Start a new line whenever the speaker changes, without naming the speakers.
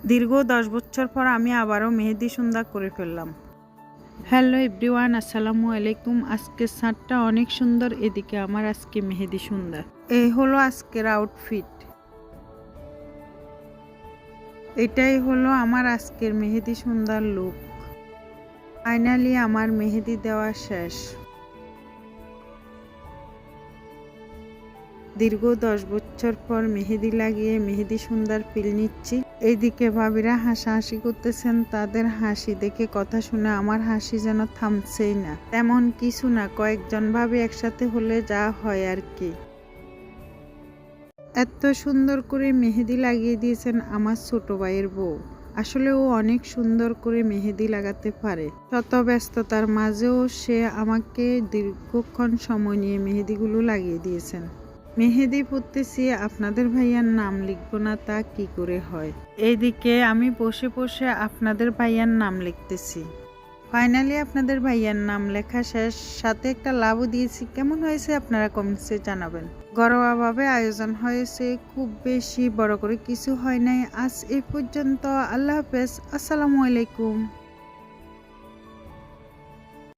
দীর্ঘ 10 বছর পর আমি আবারও মেহেদি সুন্দর করে ফেললাম। হ্যালো এভরিওয়ান, আসসালামু আলাইকুম। আজকের ছাদটা অনেক সুন্দর, এদিকে আমার আজকে মেহেদি সুন্দর। এই হলো আজকের আউটফিট। এটাই হলো আমার আজকের মেহেদি সুন্দর লুক। ফাইনালি আমার মেহেদি দেওয়া শেষ। দীর্ঘ 10 বছর পর মেহেদি লাগিয়ে মেহেদি সুন্দর ফিল নিচ্ছি। এইদিকে ভাবিরা হাসাহাসি করতেছেন, তাদের হাসি দেখে কথা শুনে আমার হাসি যেন থামছেই না। তেমন কিছু না, কয়েকজন ভাবি একসাথে হলে যা হয় আর কি। এত সুন্দর করে মেহেদি লাগিয়ে দিয়েছেন আমার ছোট ভাইয়ের বউ। আসলে ও অনেক সুন্দর করে মেহেদি লাগাতে পারে। শত ব্যস্ততার মাঝেও সে আমাকে দীর্ঘক্ষণ সময় নিয়ে মেহেদিগুলো লাগিয়ে দিয়েছেন। মেহেদি পড়তেছি, আপনাদের ভাইয়ার নাম লিখবো না তা কি করে হয়। এইদিকে আমি বসে বসে আপনাদের ভাইয়ার নাম লিখতেছি। ফাইনালি আপনাদের ভাইয়ার নাম লেখা শেষ, সাথে একটা লাভও দিয়েছি। কেমন হয়েছে আপনারা কমেন্টসে জানাবেন। ঘরোয়াভাবে আয়োজন হয়েছে, খুব বেশি বড় করে কিছু হয় নাই। আজ এই পর্যন্ত। আল্লাহ হাফেজ, আসসালামু আলাইকুম।